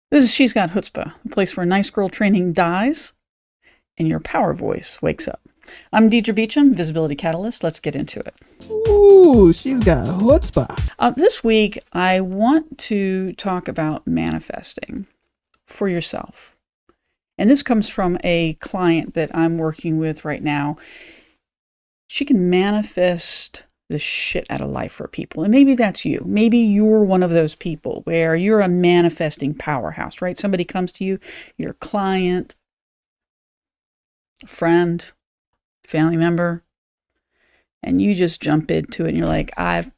This is She's Got Chutzpah, the place where nice girl training dies and your power voice wakes up. I'm Deidre Beacham, Visibility Catalyst. Let's get into it. Ooh, she's got chutzpah. This week, I want to talk about manifesting for yourself. And this comes from a client that I'm working with right now. She can manifest the shit out of life for people. And maybe that's you. Maybe you're one of those people where you're a manifesting powerhouse, right? Somebody comes to you, your client, a friend, family member, and you just jump into it and you're like, I've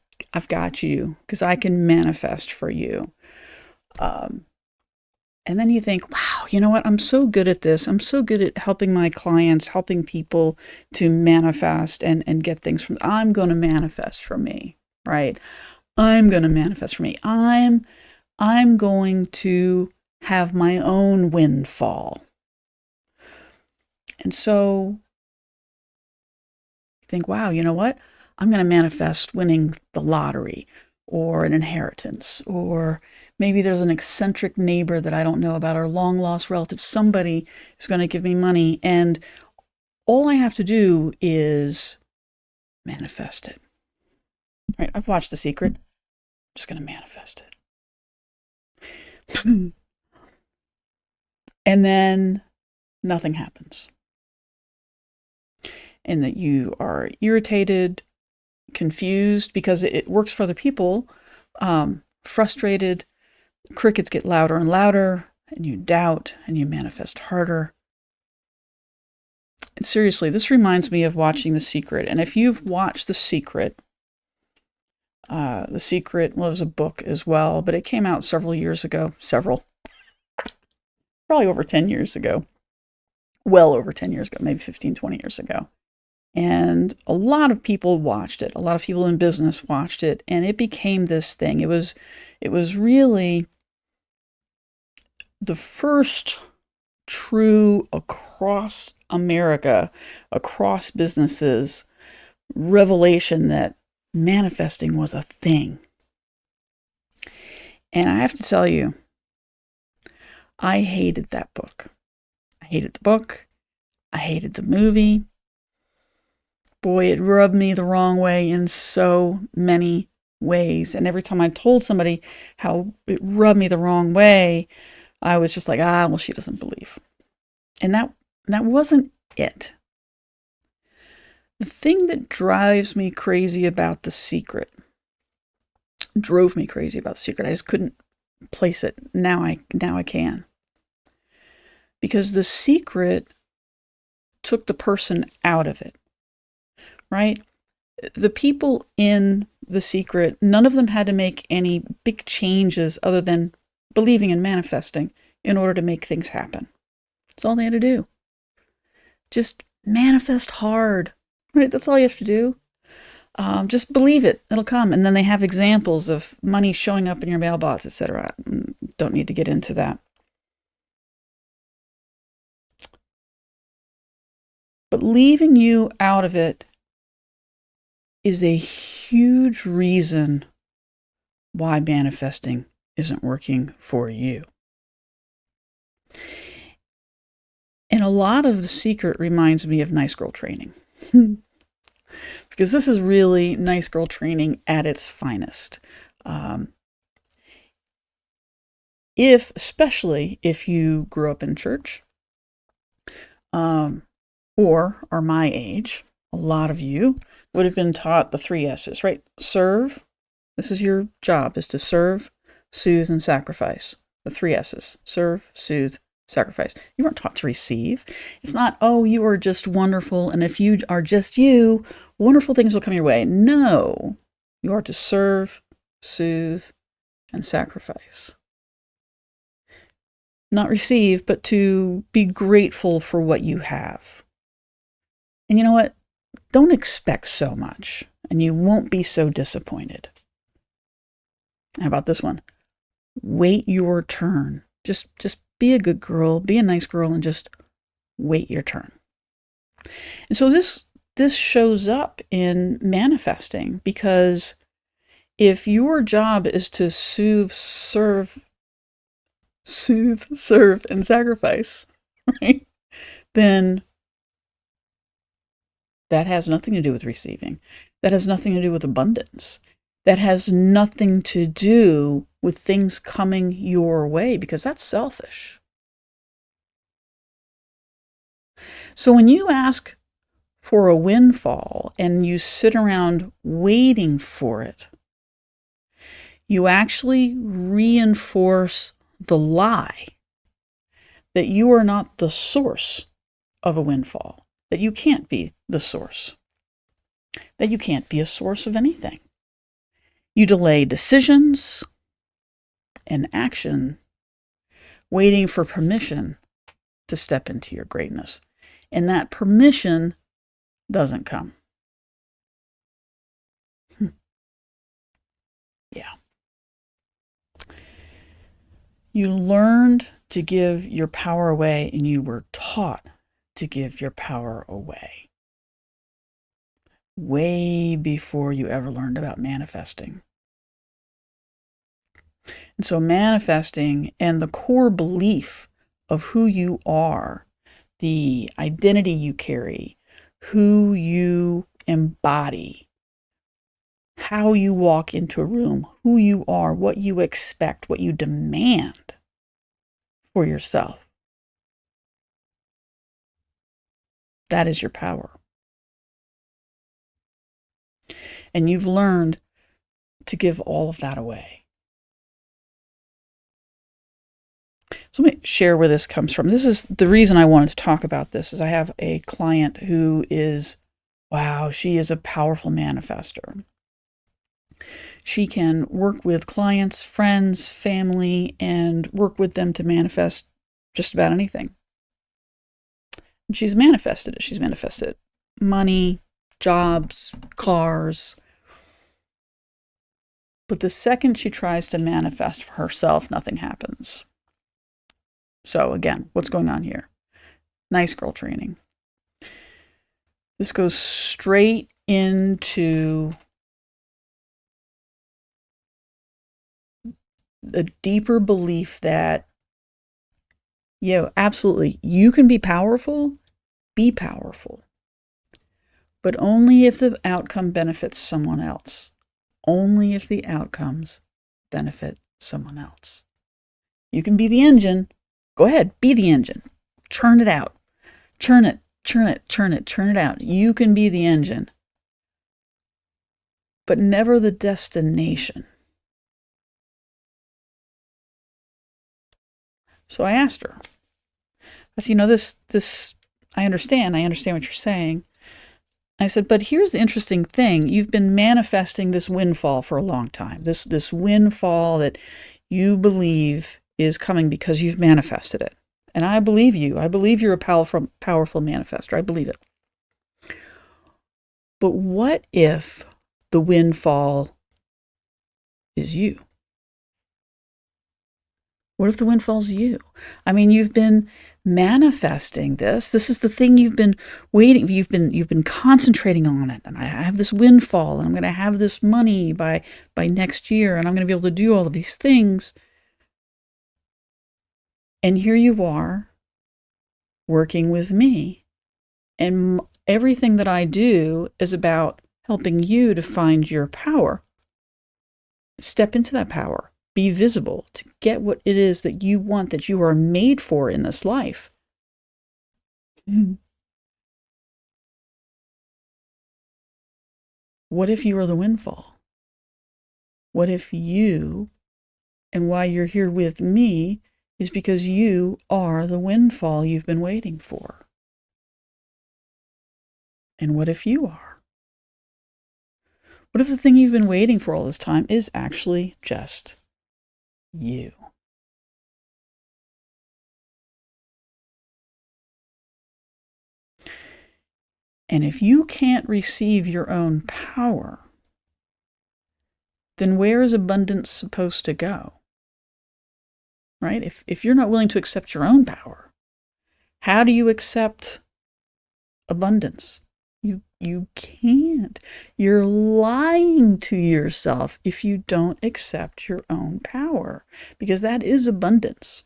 got you because I can manifest for you. And then you think, wow, you know what? I'm so good at this. I'm so good at helping my clients, helping people to manifest and get things from, I'm going to manifest for me, right? I'm going to manifest for me. I'm going to have my own windfall. And so you think, wow, you know what? I'm going to manifest winning the lottery or an inheritance, or maybe there's an eccentric neighbor that I don't know about or long lost relative. Somebody is going to give me money, and all I have to do is manifest it. Right? I've watched The Secret. I'm just going to manifest it. And then nothing happens. And that you are irritated, confused because it works for other people, frustrated, crickets get louder and louder, and you doubt and you manifest harder. And seriously, this reminds me of watching The Secret. And if you've watched The Secret, well, it was a book as well, but it came out several years ago, probably over 10 years ago, well over 10 years ago, maybe 15, 20 years ago. And a lot of people watched it. A lot of people in business watched it, and it became this thing. It was really the first true across America, across businesses, revelation that manifesting was a thing. And I have to tell you, I hated that book. I hated the book. I hated the movie. Boy, it rubbed me the wrong way in so many ways. And every time I told somebody how it rubbed me the wrong way, I was just like, well, she doesn't believe. And that wasn't it. The thing that drove me crazy about The Secret, I just couldn't place it. Now I can. Because The Secret took the person out of it. Right? The people in The Secret, none of them had to make any big changes other than believing and manifesting in order to make things happen. That's all they had to do. Just manifest hard. Right? That's all you have to do. Just believe it. It'll come. And then they have examples of money showing up in your mailbox, etc. Don't need to get into that. But leaving you out of it is a huge reason why manifesting isn't working for you. And a lot of The Secret reminds me of nice girl training. Because this is really nice girl training at its finest. Especially if you grew up in church, or are my age, a lot of you would have been taught the 3 S's, right? Serve. This is your job, is to serve, soothe, and sacrifice. The 3 S's. Serve, soothe, sacrifice. You weren't taught to receive. It's not, you are just wonderful, and if you are just you, wonderful things will come your way. No. You are to serve, soothe, and sacrifice. Not receive, but to be grateful for what you have. And you know what? Don't expect so much, and you won't be so disappointed. How about this one? Wait your turn. Just be a good girl, be a nice girl, and just wait your turn. And so this shows up in manifesting, because if your job is to soothe, serve, soothe, serve, and sacrifice, right? Then that has nothing to do with receiving. That has nothing to do with abundance. That has nothing to do with things coming your way, because that's selfish. So when you ask for a windfall and you sit around waiting for it, you actually reinforce the lie that you are not the source of a windfall, that you can't be the source, that you can't be a source of anything. You delay decisions and action, waiting for permission to step into your greatness. And that permission doesn't come. Yeah. You learned to give your power away, and you were taught to give your power away way before you ever learned about manifesting. And so manifesting and the core belief of who you are, the identity you carry, who you embody, how you walk into a room, who you are, what you expect, what you demand for yourself. That is your power. And you've learned to give all of that away. So let me share where this comes from. This is the reason I wanted to talk about this. Is I have a client who is, wow, she is a powerful manifester. She can work with clients, friends, family, and work with them to manifest just about anything. And she's manifested it. She's manifested money, jobs, cars. But the second she tries to manifest for herself, nothing happens. So again, what's going on here? Nice girl training. This goes straight into the deeper belief that, absolutely, you can be powerful, but only if the outcome benefits someone else. Only if the outcomes benefit someone else. You can be the engine. Go ahead, be the engine. Churn it out. Churn it out. You can be the engine, but never the destination. So I asked her, I said, this, I understand what you're saying. I said, but here's the interesting thing. You've been manifesting this windfall for a long time. This windfall that you believe is coming because you've manifested it. And I believe you. I believe you're a powerful manifester. I believe it. But what if the windfall is you? What if the windfall's you? I mean, you've been manifesting this. This is the thing you've been waiting. You've been concentrating on it. And I have this windfall, and I'm going to have this money by next year, and I'm going to be able to do all of these things. And here you are working with me, and everything that I do is about helping you to find your power. Step into that power. Be visible to get what it is that you want, that you are made for in this life. What if you are the windfall? What if you, and why you're here with me, is because you are the windfall you've been waiting for? And what if you are? What if the thing you've been waiting for all this time is actually just you? And if you can't receive your own power, then where is abundance supposed to go? Right? If you're not willing to accept your own power, how do you accept abundance? You can't. You're lying to yourself if you don't accept your own power, because that is abundance.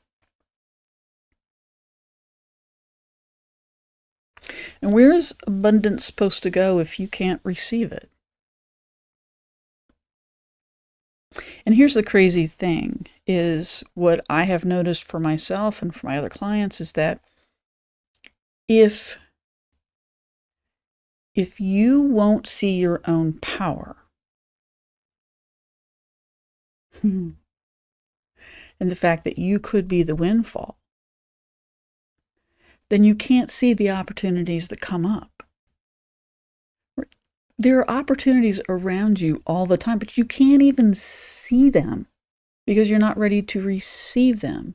And where's abundance supposed to go if you can't receive it? And here's the crazy thing, is what I have noticed for myself and for my other clients is that if you won't see your own power, and the fact that you could be the windfall, then you can't see the opportunities that come up. There are opportunities around you all the time, but you can't even see them because you're not ready to receive them.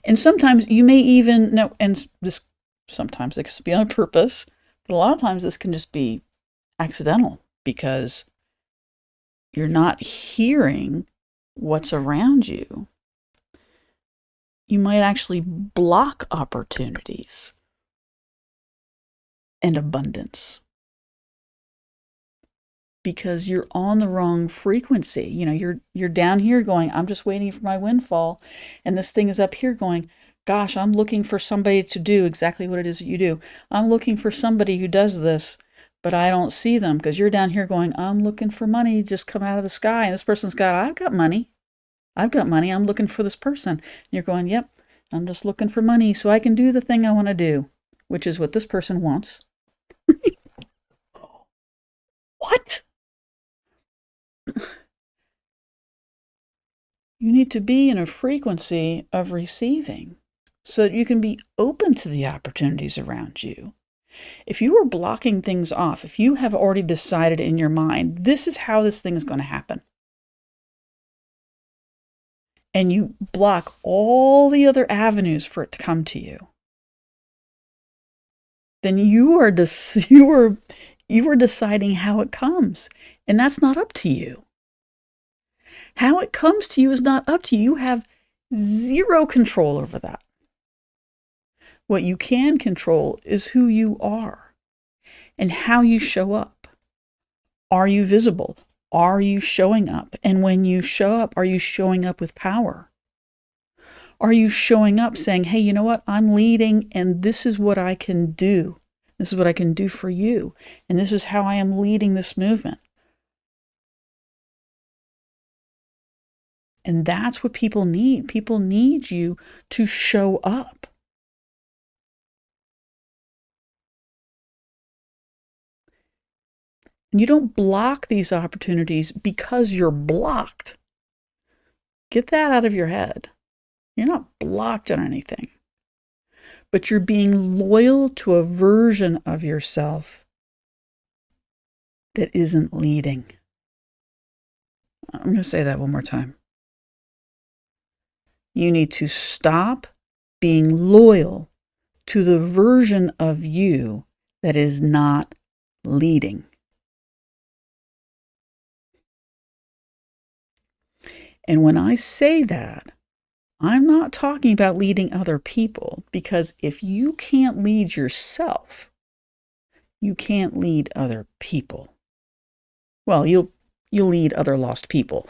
And sometimes you may even know, and sometimes it can be on purpose, but a lot of times this can just be accidental because you're not hearing what's around you. You might actually block opportunities and abundance because you're on the wrong frequency. You're down here going, I'm just waiting for my windfall. And this thing is up here going, gosh, I'm looking for somebody to do exactly what it is that you do. I'm looking for somebody who does this, but I don't see them because you're down here going, I'm looking for money just come out of the sky. And this person's got, I've got money. I'm looking for this person. And you're going, yep, I'm just looking for money so I can do the thing I want to do, which is what this person wants. What? You need to be in a frequency of receiving so that you can be open to the opportunities around you. If you are blocking things off, if you have already decided in your mind, this is how this thing is going to happen, and you block all the other avenues for it to come to you, then you are deciding how it comes, and that's not up to you. How it comes to you is not up to you. You have zero control over that. What you can control is who you are and how you show up. Are you visible? Are you showing up? And when you show up, are you showing up with power? Are you showing up saying, hey, you know what? I'm leading and this is what I can do. This is what I can do for you. And this is how I am leading this movement. And that's what people need. People need you to show up. And you don't block these opportunities because you're blocked. Get that out of your head. You're not blocked on anything. But you're being loyal to a version of yourself that isn't leading. I'm going to say that one more time. You need to stop being loyal to the version of you that is not leading. And when I say that, I'm not talking about leading other people, because if you can't lead yourself, you can't lead other people. Well, you'll lead other lost people.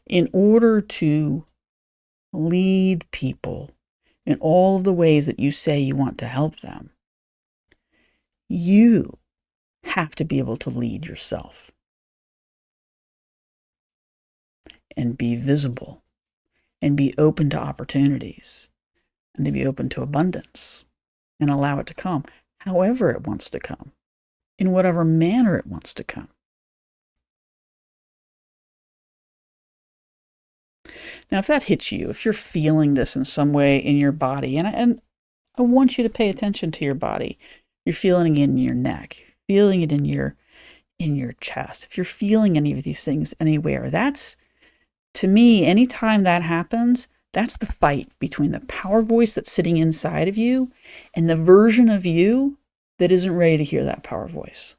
In order to lead people in all of the ways that you say you want to help them, you have to be able to lead yourself and be visible and be open to opportunities and to be open to abundance and allow it to come however it wants to come, in whatever manner it wants to come. Now, if that hits you, if you're feeling this in some way in your body, and I want you to pay attention to your body. You're feeling it in your neck, feeling it in your chest. If you're feeling any of these things anywhere, that's, to me, anytime that happens, that's the fight between the power voice that's sitting inside of you and the version of you that isn't ready to hear that power voice.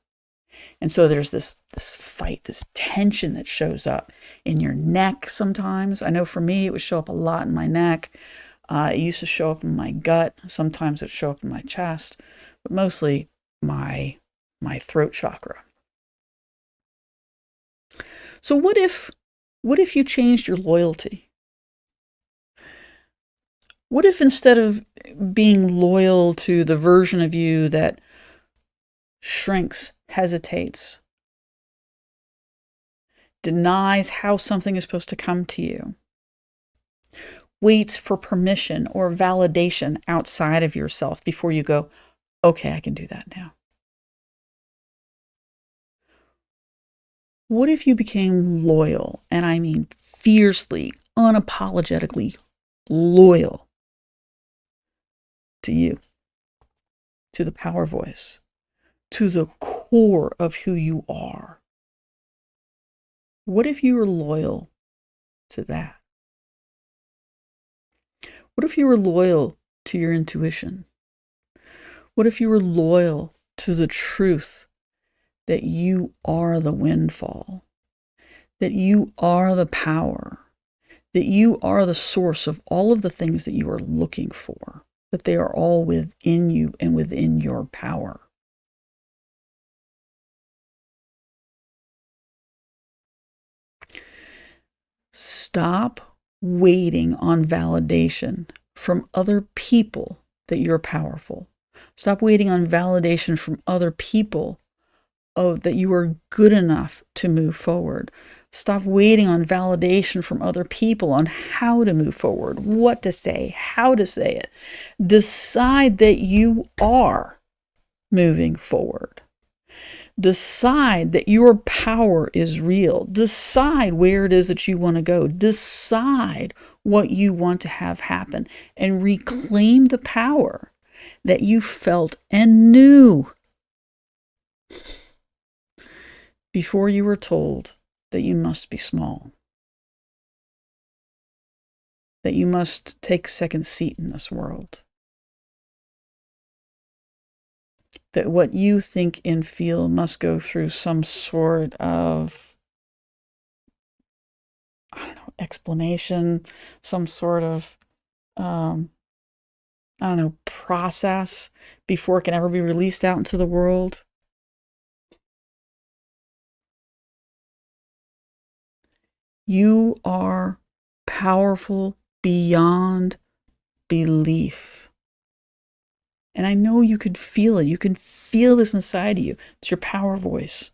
And so there's this fight, this tension that shows up in your neck sometimes. I know for me, it would show up a lot in my neck. It used to show up in my gut. Sometimes it would show up in my chest, but mostly my throat chakra. So what if you changed your loyalty? What if instead of being loyal to the version of you that shrinks, hesitates, denies how something is supposed to come to you, waits for permission or validation outside of yourself before you go, okay, I can do that now? What if you became loyal, and I mean fiercely, unapologetically loyal to you, to the power voice, to the core of who you are? What if you were loyal to that? What if you were loyal to your intuition? What if you were loyal to the truth that you are the windfall, that you are the power, that you are the source of all of the things that you are looking for, that they are all within you and within your power? Stop waiting on validation from other people that you're powerful. Stop waiting on validation from other people that you are good enough to move forward. Stop waiting on validation from other people on how to move forward, what to say, how to say it. Decide that you are moving forward. Decide that your power is real. Decide where it is that you want to go. Decide what you want to have happen, and reclaim the power that you felt and knew before you were told that you must be small, that you must take second seat in this world, that what you think and feel must go through some sort of, I don't know, explanation, some sort of, process before it can ever be released out into the world. You are powerful beyond belief. And I know you could feel it. You can feel this inside of you. It's your power voice.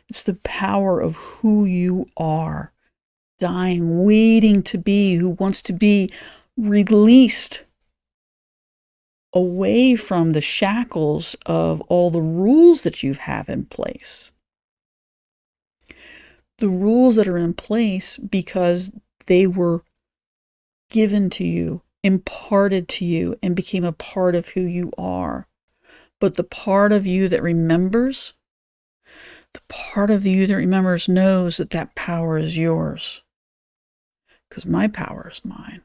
It's the power of who you are, dying, waiting to be, who wants to be released away from the shackles of all the rules that you have in place. The rules that are in place because they were given to you, imparted to you, and became a part of who you are. But the part of you that remembers, knows that that power is yours. Because my power is mine.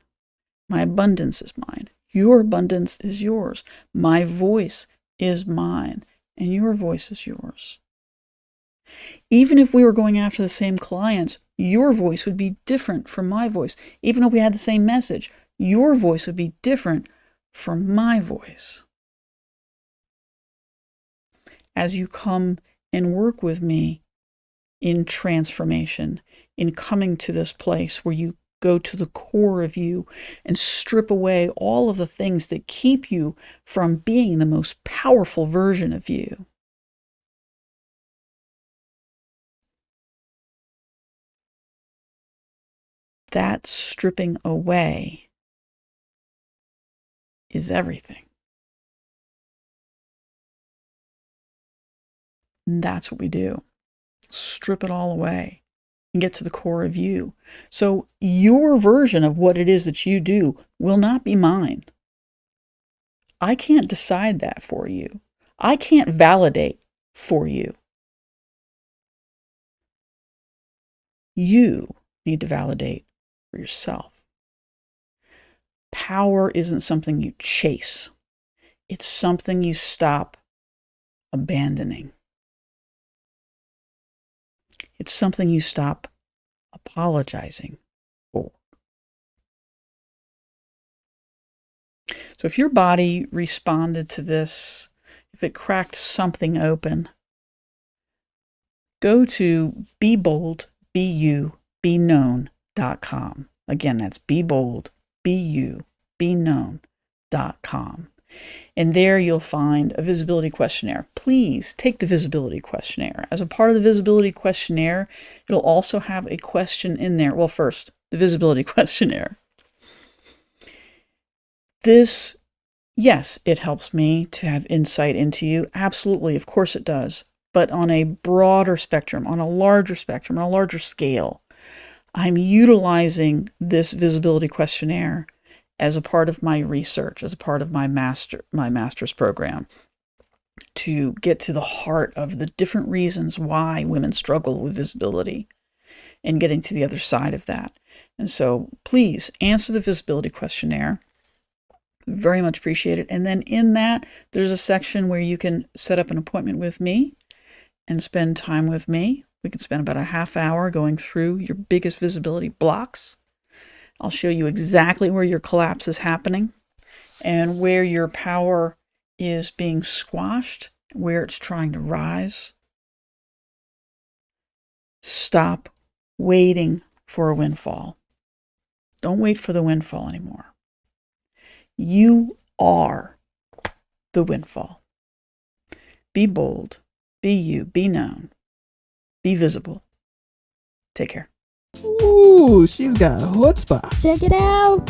My abundance is mine. Your abundance is yours. My voice is mine, and your voice is yours. Even if we were going after the same clients, your voice would be different from my voice. Even if we had the same message, your voice would be different from my voice. As you come and work with me in transformation, in coming to this place where you go to the core of you and strip away all of the things that keep you from being the most powerful version of you. That stripping away is everything. And that's what we do. Strip it all away and get to the core of you. So your version of what it is that you do will not be mine. I can't decide that for you. I can't validate for you. You need to validate for yourself. Power isn't something you chase. It's something you stop abandoning. It's something you stop apologizing for. So if your body responded to this, if it cracked something open, go to BeBoldBeYouBeKnown.com. Again, that's BeBoldBeYouBeKnown.com. beknown.com. And there you'll find a visibility questionnaire. Please take the visibility questionnaire. As a part of the visibility questionnaire, it'll also have a question in there. Well, first, the visibility questionnaire. This, yes, it helps me to have insight into you. Absolutely, of course it does. But on a broader spectrum, on a larger spectrum, on a larger scale, I'm utilizing this visibility questionnaire as a part of my research, as a part of my master's program, to get to the heart of the different reasons why women struggle with visibility and getting to the other side of that. And so please answer the visibility questionnaire. Very much appreciate it. And then in that, there's a section where you can set up an appointment with me and spend time with me. We can spend about a half hour going through your biggest visibility blocks. I'll show you exactly where your collapse is happening and where your power is being squashed, where it's trying to rise. Stop waiting for a windfall. Don't wait for the windfall anymore. You are the windfall. Be bold, be you, be known, be visible. Take care. Ooh, she's got chutzpah. Check it out.